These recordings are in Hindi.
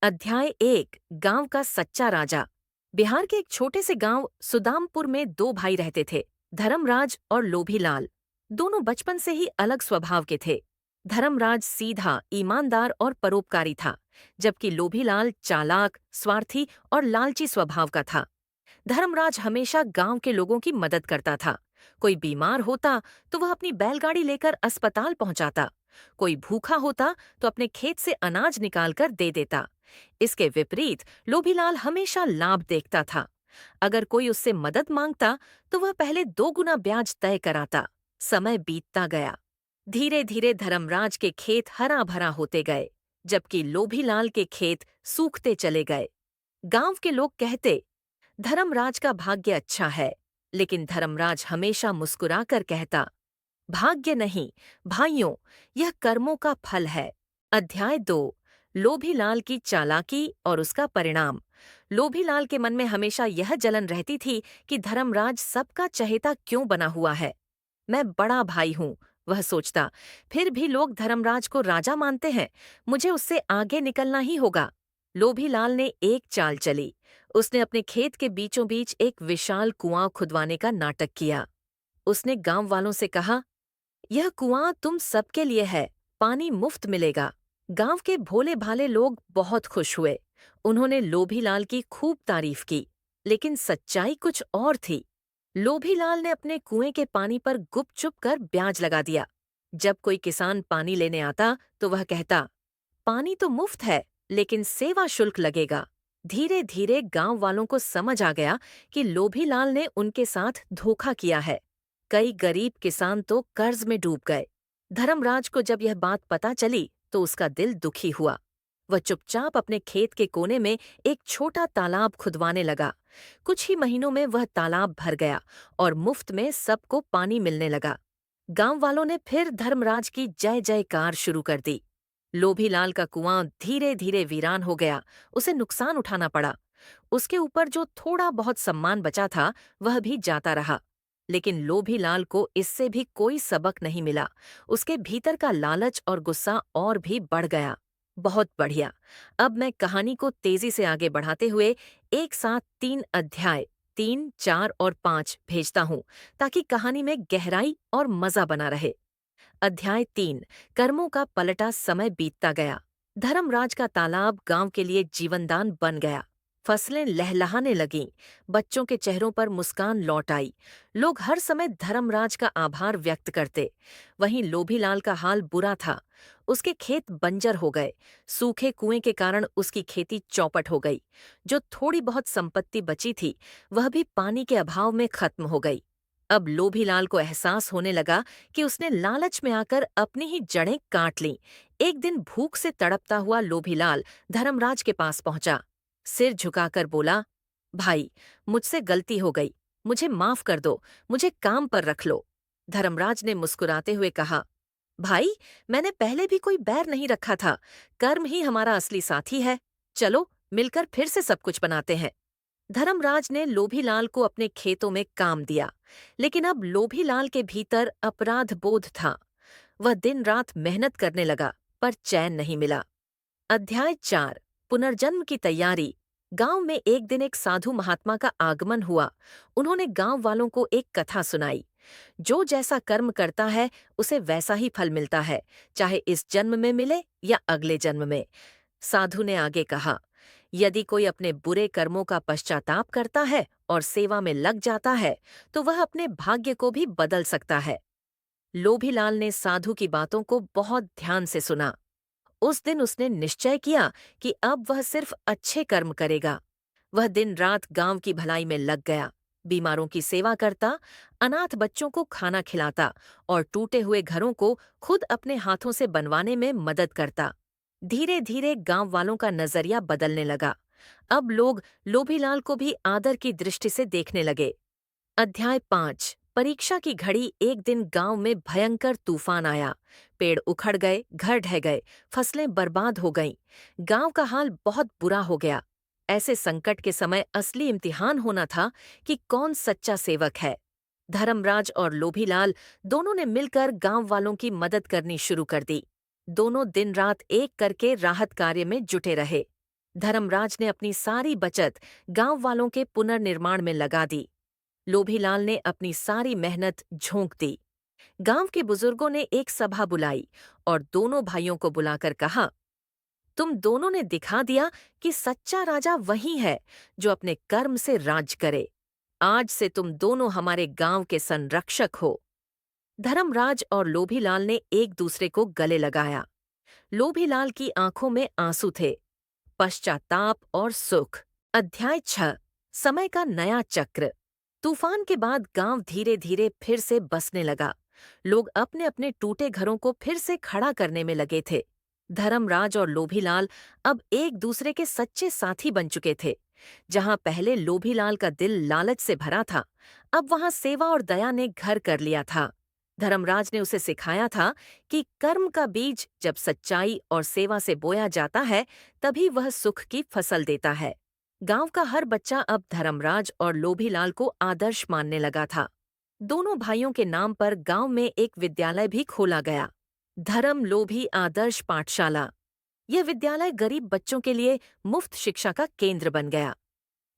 अध्याय 1 गांव का सच्चा राजा। बिहार के एक छोटे से गांव सुदामपुर में दो भाई रहते थे, धर्मराज और लोभीलाल। दोनों बचपन से ही अलग स्वभाव के थे। धर्मराज सीधा, ईमानदार और परोपकारी था, जबकि लोभीलाल चालाक, स्वार्थी और लालची स्वभाव का था। धर्मराज हमेशा गांव के लोगों की मदद करता था। कोई बीमार होता तो वह अपनी बैलगाड़ी लेकर अस्पताल पहुंचाता। कोई भूखा होता तो अपने खेत से अनाज निकालकर दे देता। इसके विपरीत लोभीलाल हमेशा लाभ देखता था। अगर कोई उससे मदद मांगता तो वह पहले 2 गुना ब्याज तय कराता। समय बीतता गया। धीरे धीरे धर्मराज के खेत हरा भरा होते गए, जबकि लोभीलाल के खेत सूखते चले गए। गांव के लोग कहते, धर्मराज का भाग्य अच्छा है। लेकिन धर्मराज हमेशा मुस्कुराकर कहता, भाग्य नहीं भाइयों, यह कर्मों का फल है। अध्याय 2 लोभीलाल की चालाकी और उसका परिणाम। लोभीलाल के मन में हमेशा यह जलन रहती थी कि धर्मराज सबका चहेता क्यों बना हुआ है। मैं बड़ा भाई हूं, वह सोचता, फिर भी लोग धर्मराज को राजा मानते हैं। मुझे उससे आगे निकलना ही होगा। लोभीलाल ने एक चाल चली। उसने अपने खेत के बीचों बीच एक विशाल कुआं खुदवाने का नाटक किया। उसने गांव वालों से कहा, यह कुआं तुम सबके लिए है, पानी मुफ्त मिलेगा। गांव के भोले भाले लोग बहुत खुश हुए। उन्होंने लोभीलाल की खूब तारीफ की। लेकिन सच्चाई कुछ और थी। लोभीलाल ने अपने कुएं के पानी पर गुपचुप कर ब्याज लगा दिया। जब कोई किसान पानी लेने आता तो वह कहता, पानी तो मुफ्त है, लेकिन सेवा शुल्क लगेगा। धीरे धीरे गांव वालों को समझ आ गया कि लोभीलाल ने उनके साथ धोखा किया है। कई गरीब किसान तो कर्ज में डूब गए। धर्मराज को जब यह बात पता चली तो उसका दिल दुखी हुआ। वह चुपचाप अपने खेत के कोने में एक छोटा तालाब खुदवाने लगा। कुछ ही महीनों में वह तालाब भर गया और मुफ्त में सबको पानी मिलने लगा। गांव वालों ने फिर धर्मराज की जय जयकार शुरू कर दी। लोभीलाल का कुआं धीरे धीरे वीरान हो गया। उसे नुकसान उठाना पड़ा। उसके ऊपर जो थोड़ा बहुत सम्मान बचा था वह भी जाता रहा। लेकिन लोभीलाल को इससे भी कोई सबक नहीं मिला। उसके भीतर का लालच और गुस्सा और भी बढ़ गया। बहुत बढ़िया। अब मैं कहानी को तेजी से आगे बढ़ाते हुए एक साथ 3 अध्याय 3, 4 और 5 भेजता हूँ, ताकि कहानी में गहराई और मजा बना रहे। अध्याय 3 कर्मों का पलटा। समय बीतता गया। धर्मराज का तालाब गांव के लिए जीवनदान बन गया। फसलें लहलहाने लगीं। बच्चों के चेहरों पर मुस्कान लौट आई। लोग हर समय धर्मराज का आभार व्यक्त करते। वहीं लोभीलाल का हाल बुरा था। उसके खेत बंजर हो गए। सूखे कुएं के कारण उसकी खेती चौपट हो गई। जो थोड़ी बहुत संपत्ति बची थी वह भी पानी के अभाव में खत्म हो गई। अब लोभीलाल को एहसास होने लगा कि उसने लालच में आकर अपनी ही जड़ें काट लीं। एक दिन भूख से तड़पता हुआ लोभीलाल धर्मराज के पास पहुंचा। सिर झुकाकर बोला, भाई, मुझसे गलती हो गई। मुझे माफ कर दो। मुझे काम पर रख लो। धर्मराज ने मुस्कुराते हुए कहा, भाई, मैंने पहले भी कोई बैर नहीं रखा था। कर्म ही हमारा असली साथी है। चलो मिलकर फिर से सब कुछ बनाते हैं। धर्मराज ने लोभीलाल को अपने खेतों में काम दिया। लेकिन अब लोभीलाल के भीतर अपराध बोध था। वह दिन रात मेहनत करने लगा, पर चैन नहीं मिला। अध्याय 4 पुनर्जन्म की तैयारी। गांव में एक दिन एक साधु महात्मा का आगमन हुआ। उन्होंने गांव वालों को एक कथा सुनाई। जो जैसा कर्म करता है उसे वैसा ही फल मिलता है, चाहे इस जन्म में मिले या अगले जन्म में। साधु ने आगे कहा, यदि कोई अपने बुरे कर्मों का पश्चाताप करता है और सेवा में लग जाता है तो वह अपने भाग्य को भी बदल सकता है। लोभीलाल ने साधु की बातों को बहुत ध्यान से सुना। उस दिन उसने निश्चय किया कि अब वह सिर्फ अच्छे कर्म करेगा। वह दिन रात गांव की भलाई में लग गया। बीमारों की सेवा करता, अनाथ बच्चों को खाना खिलाता और टूटे हुए घरों को खुद अपने हाथों से बनवाने में मदद करता। धीरे धीरे गांव वालों का नजरिया बदलने लगा। अब लोग लोभीलाल को भी आदर की दृष्टि से देखने लगे। अध्याय 5 परीक्षा की घड़ी। एक दिन गांव में भयंकर तूफान आया। पेड़ उखड़ गए, घर ढह गए, फसलें बर्बाद हो गईं। गांव का हाल बहुत बुरा हो गया। ऐसे संकट के समय असली इम्तिहान होना था कि कौन सच्चा सेवक है। धर्मराज और लोभीलाल दोनों ने मिलकर गांव वालों की मदद करनी शुरू कर दी। दोनों दिन रात एक करके राहत कार्य में जुटे रहे। धर्मराज ने अपनी सारी बचत गांव वालों के पुनर्निर्माण में लगा दी। लोभीलाल ने अपनी सारी मेहनत झोंक दी। गांव के बुजुर्गों ने एक सभा बुलाई और दोनों भाइयों को बुलाकर कहा, तुम दोनों ने दिखा दिया कि सच्चा राजा वही है जो अपने कर्म से राज करे। आज से तुम दोनों हमारे गांव के संरक्षक हो। धर्मराज और लोभीलाल ने एक दूसरे को गले लगाया। लोभीलाल की आंखों में आंसू थे, पश्चाताप और सुख। अध्याय 6। समय का नया चक्र। तूफान के बाद गांव धीरे धीरे फिर से बसने लगा। लोग अपने अपने टूटे घरों को फिर से खड़ा करने में लगे थे। धर्मराज और लोभीलाल अब एक दूसरे के सच्चे साथी बन चुके थे। जहां पहले लोभीलाल का दिल लालच से भरा था, अब वहां सेवा और दया ने घर कर लिया था। धर्मराज ने उसे सिखाया था कि कर्म का बीज जब सच्चाई और सेवा से बोया जाता है, तभी वह सुख की फसल देता है। गांव का हर बच्चा अब धर्मराज और लोभीलाल को आदर्श मानने लगा था। दोनों भाइयों के नाम पर गांव में एक विद्यालय भी खोला गया, धर्म लोभी आदर्श पाठशाला। यह विद्यालय गरीब बच्चों के लिए मुफ्त शिक्षा का केंद्र बन गया।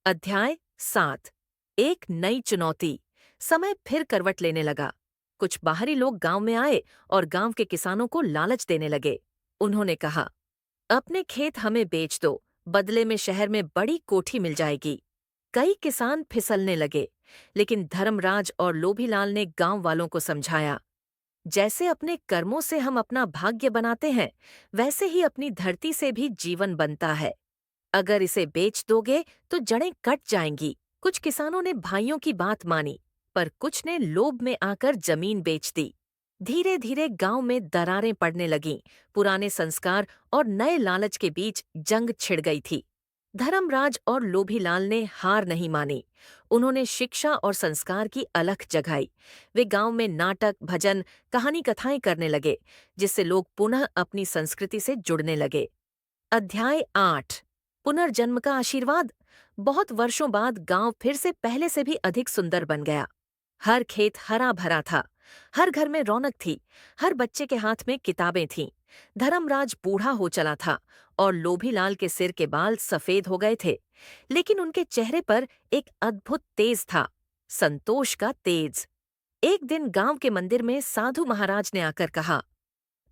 अध्याय 7। एक नई चुनौती। समय फिर करवट लेने लगा। कुछ बाहरी लोग गांव में आए और गांव के किसानों को लालच देने लगे। उन्होंने कहा, अपने खेत हमें बेच दो, बदले में शहर में बड़ी कोठी मिल जाएगी। कई किसान फिसलने लगे, लेकिन धर्मराज और लोभीलाल ने गांव वालों को समझाया, जैसे अपने कर्मों से हम अपना भाग्य बनाते हैं, वैसे ही अपनी धरती से भी जीवन बनता है। अगर इसे बेच दोगे तो जड़ें कट जाएंगी। कुछ किसानों ने भाइयों की बात मानी, पर कुछ ने लोभ में आकर जमीन बेच दी। धीरे धीरे गांव में दरारें पड़ने लगीं। पुराने संस्कार और नए लालच के बीच जंग छिड़ गई थी। धर्मराज और लोभीलाल ने हार नहीं मानी। उन्होंने शिक्षा और संस्कार की अलख जगाई। वे गांव में नाटक, भजन, कहानी कथाएं करने लगे, जिससे लोग पुनः अपनी संस्कृति से जुड़ने लगे। अध्याय 8। पुनर्जन्म का आशीर्वाद। बहुत वर्षों बाद गांव फिर से पहले से भी अधिक सुंदर बन गया। हर खेत हरा भरा था, हर घर में रौनक थी, हर बच्चे के हाथ में किताबें थीं। धर्मराज बूढ़ा हो चला था और लोभीलाल के सिर के बाल सफेद हो गए थे, लेकिन उनके चेहरे पर एक अद्भुत तेज था, संतोष का तेज। एक दिन गांव के मंदिर में साधु महाराज ने आकर कहा,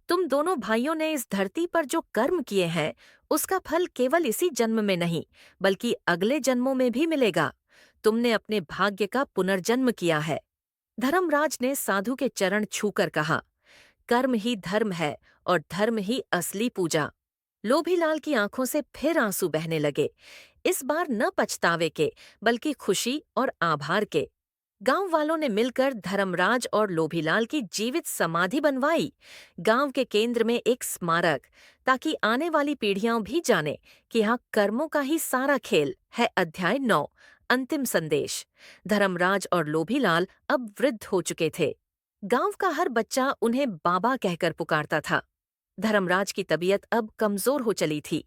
तुम दोनों भाइयों ने इस धरती पर जो कर्म किए हैं, उसका फल केवल इसी जन्म में नहीं, बल्कि अगले जन्मों में भी मिलेगा। तुमने अपने भाग्य का पुनर्जन्म किया है। धर्मराज ने साधु के चरण छूकर कहा, कर्म ही धर्म है और धर्म ही असली पूजा। लोभीलाल की आंखों से फिर आंसू बहने लगे, इस बार न पछतावे के, बल्कि खुशी और आभार के। गांव वालों ने मिलकर धर्मराज और लोभीलाल की जीवित समाधि बनवाई। गांव के केंद्र में एक स्मारक, ताकि आने वाली पीढ़ियां भी जाने कि यहाँ कर्मों का ही सारा खेल है। अध्याय 9। अंतिम संदेश। धर्मराज और लोभीलाल अब वृद्ध हो चुके थे। गांव का हर बच्चा उन्हें बाबा कहकर पुकारता था। धर्मराज की तबीयत अब कमजोर हो चली थी।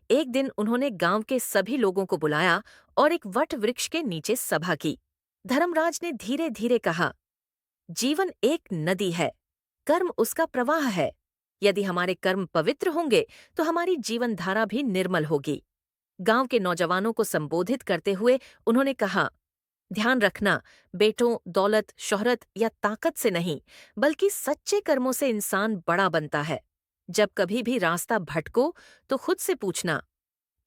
एक दिन उन्होंने गांव के सभी लोगों को बुलाया और एक वट वृक्ष के नीचे सभा की। धर्मराज ने धीरे धीरे कहा, जीवन एक नदी है, कर्म उसका प्रवाह है। यदि हमारे कर्म पवित्र होंगे तो हमारी जीवन धारा भी निर्मल होगी। गांव के नौजवानों को संबोधित करते हुए उन्होंने कहा, ध्यान रखना, बेटों, दौलत, शोहरत या ताकत से नहीं, बल्कि सच्चे कर्मों से इंसान बड़ा बनता है। जब कभी भी रास्ता भटको तो खुद से पूछना,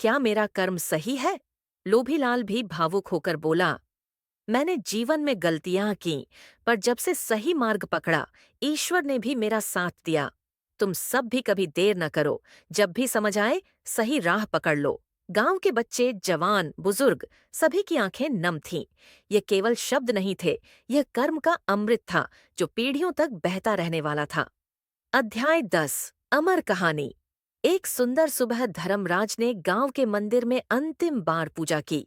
क्या मेरा कर्म सही है? लोभीलाल भी भावुक होकर बोला, मैंने जीवन में गलतियां की, पर जब से सही मार्ग पकड़ा, ईश्वर ने भी मेरा साथ दिया। तुम सब भी कभी देर न करो, जब भी समझ आए सही राह पकड़ लो। गांव के बच्चे, जवान, बुजुर्ग, सभी की आंखें नम थीं। ये केवल शब्द नहीं थे, यह कर्म का अमृत था जो पीढ़ियों तक बहता रहने वाला था। अध्याय 10। अमर कहानी। एक सुंदर सुबह धर्मराज ने गांव के मंदिर में अंतिम बार पूजा की।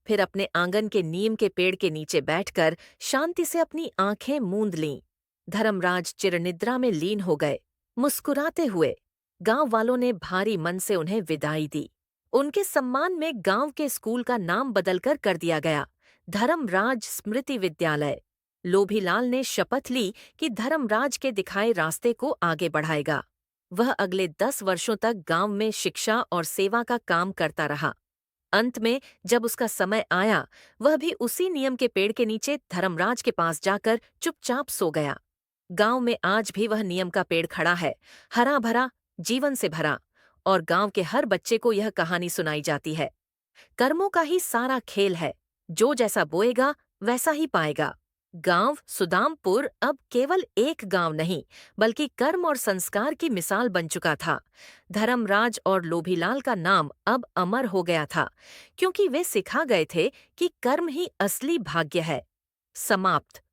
फिर अपने आंगन के नीम के पेड़ के नीचे बैठकर शांति से अपनी आंखें मूंद लीं। धर्मराज चिरनिद्रा में लीन हो गए, मुस्कुराते हुए। गांव वालों ने भारी मन से उन्हें विदाई दी। उनके सम्मान में गांव के स्कूल का नाम बदलकर कर दिया गया, धर्मराज स्मृति विद्यालय। लोभीलाल ने शपथ ली कि धर्मराज के दिखाए रास्ते को आगे बढ़ाएगा। वह अगले 10 वर्षों तक गांव में शिक्षा और सेवा का काम करता रहा। अंत में जब उसका समय आया, वह भी उसी नियम के पेड़ के नीचे धर्मराज के पास जाकर चुपचाप सो गया। गांव में आज भी वह नियम का पेड़ खड़ा है, हरा भरा, जीवन से भरा, और गांव के हर बच्चे को यह कहानी सुनाई जाती है। कर्मों का ही सारा खेल है, जो जैसा बोएगा वैसा ही पाएगा। गांव सुदामपुर अब केवल एक गांव नहीं, बल्कि कर्म और संस्कार की मिसाल बन चुका था। धर्मराज और लोभीलाल का नाम अब अमर हो गया था, क्योंकि वे सिखा गए थे कि कर्म ही असली भाग्य है। समाप्त।